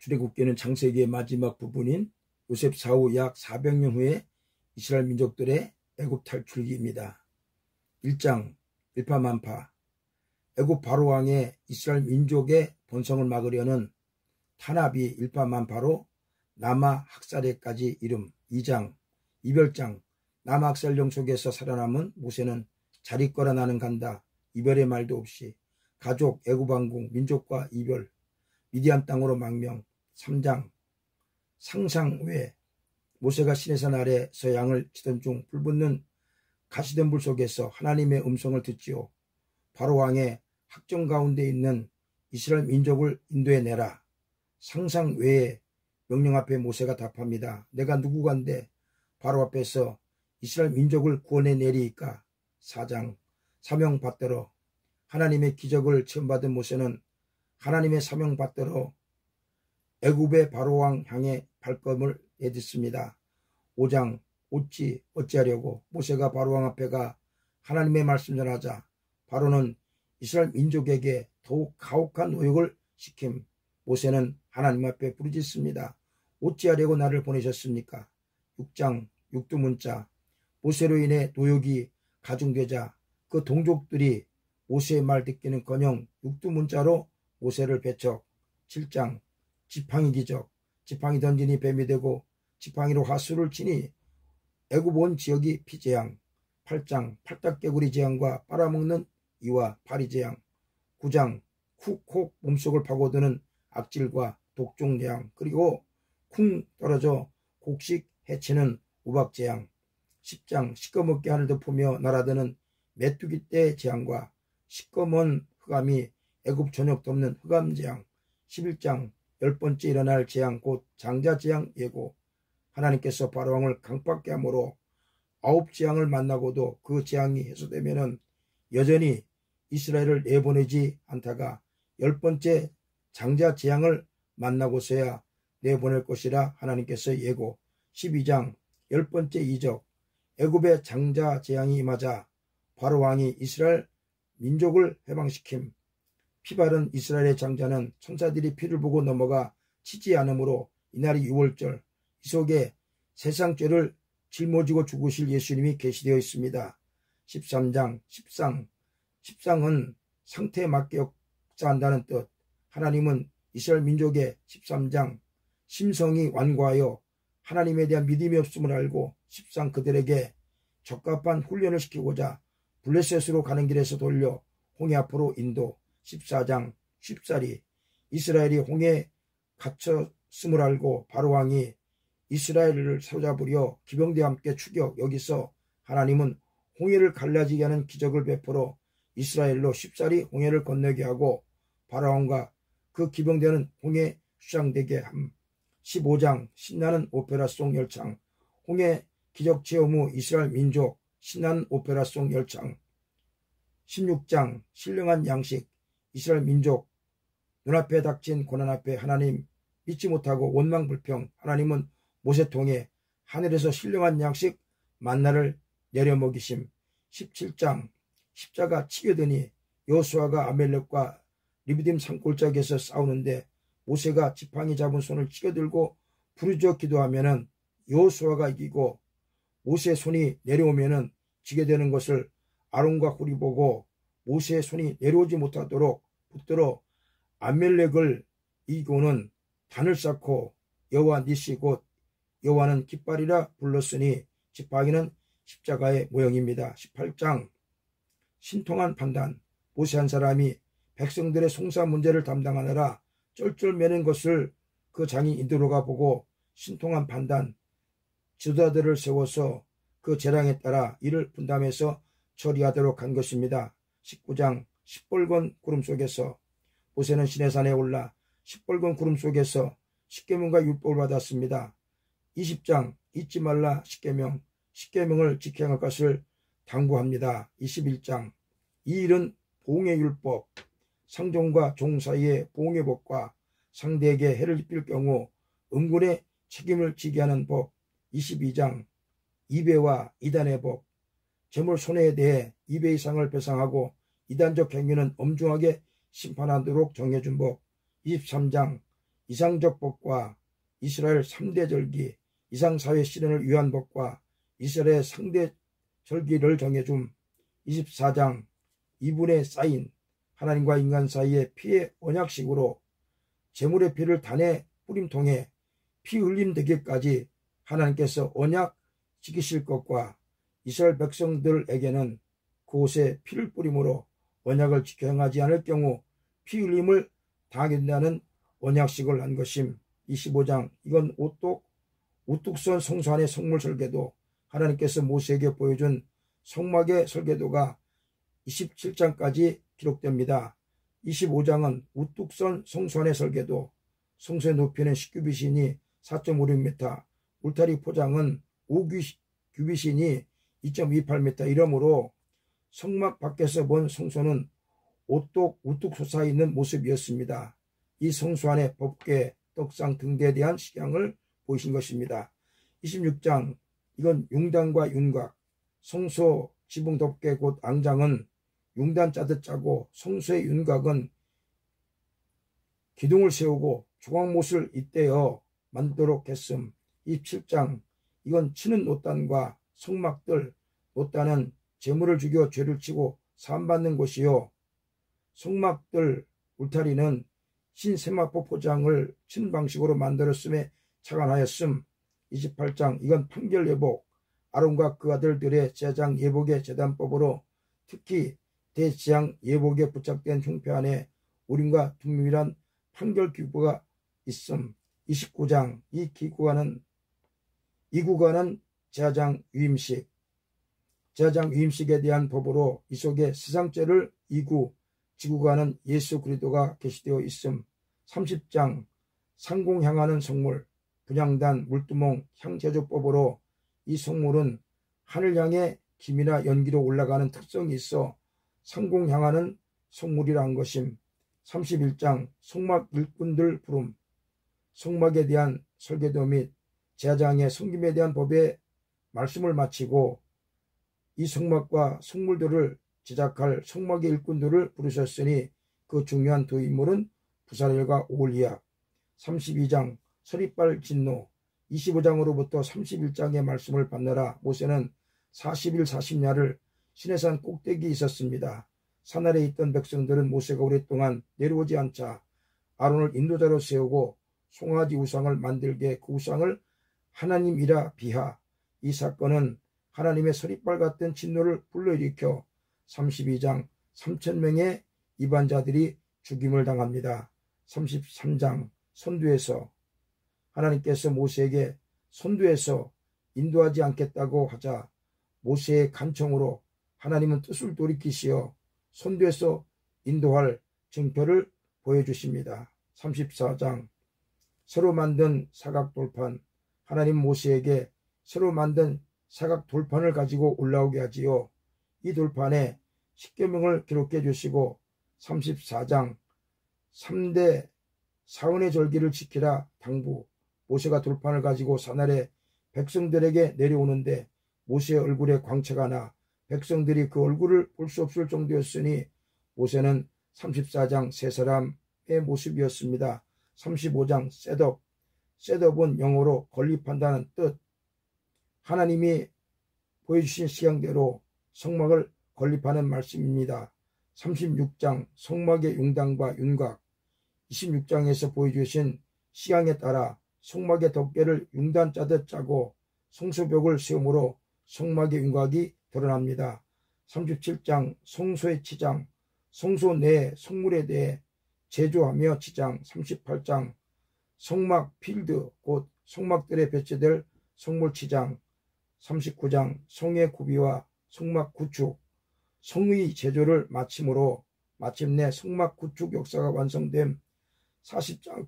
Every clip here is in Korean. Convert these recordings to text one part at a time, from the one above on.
출애굽기는 창세기의 마지막 부분인 요셉 사후 약 400년 후에 이스라엘 민족들의 애굽 탈출기입니다. 1장 일파만파. 애굽 바로왕의 이스라엘 민족의 번성을 막으려는 탄압이 일파만파로 남아 학살에까지 이름. 2장 이별장. 남아 학살령 속에서 살아남은 모세는 잘 있거라 나는 간다. 이별의 말도 없이 가족, 애굽 왕궁, 민족과 이별, 미디안 땅으로 망명. 3장 상상 외. 모세가 시내산 아래서 양을 치던 중 불붙는 가시된 불 속에서 하나님의 음성을 듣지요. 바로왕의 학정 가운데 있는 이스라엘 민족을 인도해내라. 상상 외에 명령 앞에 모세가 답합니다. 내가 누구간데 바로 앞에서 이스라엘 민족을 구원해내리이까. 4장 사명 받들어. 하나님의 기적을 체험받은 모세는 하나님의 사명 받들어 애굽의 바로왕 향해 발걸음을 내딛습니다. 5장 어찌하려고. 모세가 바로왕 앞에 가 하나님의 말씀 전하자 바로는 이스라엘 민족에게 더욱 가혹한 노역을 시킴. 모세는 하나님 앞에 부르짖습니다. 어찌하려고 나를 보내셨습니까? 6장 육두문자. 모세로 인해 노역이 가중되자 그 동족들이 모세의 말 듣기는커녕 육두문자로 모세를 배척. 7장 지팡이 기적. 지팡이 던지니 뱀이 되고 지팡이로 하수를 치니 애굽 온 지역이 피재앙. 8장 팔딱개구리 재앙과 빨아먹는 이와 파리 재앙. 9장 쿡콕 몸속을 파고드는 악질과 독종 재앙. 그리고 쿵 떨어져 곡식 해치는 우박 재앙. 10장 시꺼멓게 하늘 덮으며 날아드는 메뚜기 떼 재앙과 시꺼먼 흑암이 애굽 전역 덮는 흑암 재앙. 11장 10번째 일어날 재앙 곧 장자 재앙 예고. 하나님께서 바로왕을 강팍게 함으로 9재앙을 만나고도 그 재앙이 해소되면은 여전히 이스라엘을 내보내지 않다가 10번째 장자 재앙을 만나고서야 내보낼 것이라 하나님께서 예고. 12장 10번째 이적. 애굽의 장자 재앙이 임하자 바로왕이 이스라엘 민족을 해방시킴. 피바른 이스라엘의 장자는 천사들이 피를 보고 넘어가 치지 않으므로 이날이 유월절. 이 속에 세상죄를 짊어지고 죽으실 예수님이 계시되어 있습니다. 13장 십상은 상태에 맞게 역사한다는 뜻. 하나님은 이스라엘 민족의 13장 심성이 완고하여 하나님에 대한 믿음이 없음을 알고 십상 그들에게 적합한 훈련을 시키고자 블레셋으로 가는 길에서 돌려 홍해 앞으로 인도. 14장 쉽사리. 이스라엘이 홍해에 갇혔음을 알고 바로왕이 이스라엘을 사로잡으려 기병대와 함께 추격. 여기서 하나님은 홍해를 갈라지게 하는 기적을 베풀어 이스라엘로 쉽사리 홍해를 건너게 하고 바로왕과 그 기병대는 홍해 수장되게 함. 15장 신나는 오페라송 열창. 홍해 기적 체험 후 이스라엘 민족 신나는 오페라송 열창. 16장 신령한 양식. 이스라엘 민족 눈앞에 닥친 고난 앞에 하나님 믿지 못하고 원망불평. 하나님은 모세 통해 하늘에서 신령한 양식 만나를 내려 먹이심. 17장 십자가 치게되니 여호수아가 아멜렉과 리비딤 산골짜기에서 싸우는데 모세가 지팡이 잡은 손을 치겨들고 부르짖어 기도하면은 여호수아가 이기고 모세의 손이 내려오면은 지게 되는 것을 아론과 훌이 보고 모세의 손이 내려오지 못하도록 붙들어 아멜렉을 이기고는 단을 쌓고 여호와 니시 곧 여호와는 깃발이라 불렀으니 지팡이는 십자가의 모형입니다. 18장 신통한 판단. 모세 한 사람이 백성들의 송사 문제를 담당하느라 쩔쩔매는 것을 그 장인 이드로가 보고 신통한 판단 지도자들을 세워서 그 재량에 따라 이를 분담해서 처리하도록 한 것입니다. 19장 시뻘건 구름 속에서. 모세는 시내산에 올라 시뻘건 구름 속에서 십계명과 율법을 받았습니다. 20장 잊지 말라 십계명을 지켜야 할 것을 당부합니다. 21장 이 일은 보응의 율법. 상종과 종 사이의 보응의 법과 상대에게 해를 입힐 경우 은군의 책임을 지게 하는 법. 22장 이배와 이단의 법. 재물 손해에 대해 2배 이상을 배상하고 이단적 행위는 엄중하게 심판하도록 정해준 법. 23장 이상적 법과 이스라엘 3대 절기, 이상사회 실현을 위한 법과 이스라엘의 상대 절기를 정해줌. 24장 이분에 쌓인 하나님과 인간 사이의 피의 언약식으로 제물의 피를 단에 뿌림 통해 피 흘림 되기까지 하나님께서 언약 지키실 것과 이스라엘 백성들에게는 그곳에 피를 뿌림으로 언약을 지켜 행하지 않을 경우 피 흘림을 당하게 된다는 언약식을 한 것임. 25장 이건 우뚝선 성소 안의 성물 설계도, 하나님께서 모세에게 보여준 성막의 설계도가 27장까지 기록됩니다. 25장은 우뚝선 성소 안의 설계도, 성소의 높이는 19규빗이니 4.56m, 울타리 포장은 5규빗이니 2.28m 이러므로 성막 밖에서 본 성소는 우뚝 솟아있는 모습이었습니다. 이 성소 안에 법궤, 떡상 등대에 대한 식양을 보이신 것입니다. 26장 이건 융단과 윤곽, 성소 지붕 덮개 곧 앙장은 융단 짜듯 짜고 성소의 윤곽은 기둥을 세우고 조각못을 잇대어 만들도록 했음. 27장 이건 치는 노단과 성막들, 노단은 제물을 죽여 죄를 치고 사함받는 곳이요, 성막들 울타리는 신세마포 포장을 친 방식으로 만들었음에 착안하였음. 28장 이건 판결 예복, 아론과 그 아들들의 제장 예복의 제단법으로 특히 대지향 예복에 부착된 흉패 안에 우림과 둠밈이란 판결 기구가 있음. 29장 이 구간은 제사장 위임식, 제사장 위임식에 대한 법으로 이 속에 세상죄를 이구, 지구가는 예수 그리스도가 계시되어 있음. 30장 상공 향하는 성물, 분향단, 물두멍, 향제조법으로 이 성물은 하늘 향해 김이나 연기로 올라가는 특성이 있어 상공 향하는 성물이라 한 것임. 31장 성막 일꾼들 부름, 성막에 대한 설계도 및 제사장의 섬김에 대한 법의 말씀을 마치고 이 성막과 성물들을 제작할 성막의 일꾼들을 부르셨으니 그 중요한 두 인물은 부사렐과 오홀리압. 32장 서리빨 진노, 25장으로부터 31장의 말씀을 받느라 모세는 40일 40야를 시내산 꼭대기에 있었습니다. 산 아래에 있던 백성들은 모세가 오랫동안 내려오지 않자 아론을 인도자로 세우고 송아지 우상을 만들게 그 우상을 하나님이라 비하. 이 사건은 하나님의 서리빨 같은 진노를 불러일으켜 32장 3,000명의 이반자들이 죽임을 당합니다. 33장 선두에서 하나님께서 모세에게 선두에서 인도하지 않겠다고 하자 모세의 간청으로 하나님은 뜻을 돌이키시어 선두에서 인도할 증표를 보여주십니다. 34장 새로 만든 사각돌판, 하나님 모세에게 새로 만든 사각돌판을 가지고 올라오게 하지요. 이 돌판에 십계명을 기록해 주시고 34장 3대 사원의 절기를 지키라 당부. 모세가 돌판을 가지고 산 아래 백성들에게 내려오는데 모세의 얼굴에 광채가 나 백성들이 그 얼굴을 볼 수 없을 정도였으니 모세는 34장 세 사람의 모습이었습니다. 35장 셋업은 영어로 건립한다는 뜻. 하나님이 보여주신 시향대로 성막을 건립하는 말씀입니다. 36장 성막의 융단과 윤곽, 26장에서 보여주신 시향에 따라 성막의 덮개를 융단 짜듯 짜고 성소벽을 세우므로 성막의 윤곽이 드러납니다. 37장 성소의 치장, 성소 내 성물에 대해 제조하며 치장. 38장 성막 필드 곧 성막들에 배치될 성물 치장. 39장 성의 구비와 성막 구축, 성의 제조를 마침으로 마침내 성막 구축 역사가 완성됨. 40장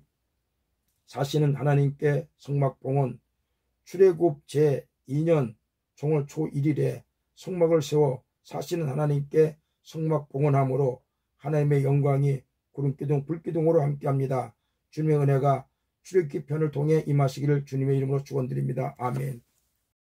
사시는 하나님께 성막 봉헌, 출애굽 제2년 종월 초 1일에 성막을 세워 사시는 하나님께 성막 봉헌함으로 하나님의 영광이 구름기둥 불기둥으로 함께합니다. 주님의 은혜가 출애굽기 편을 통해 임하시기를 주님의 이름으로 축원드립니다. 아멘.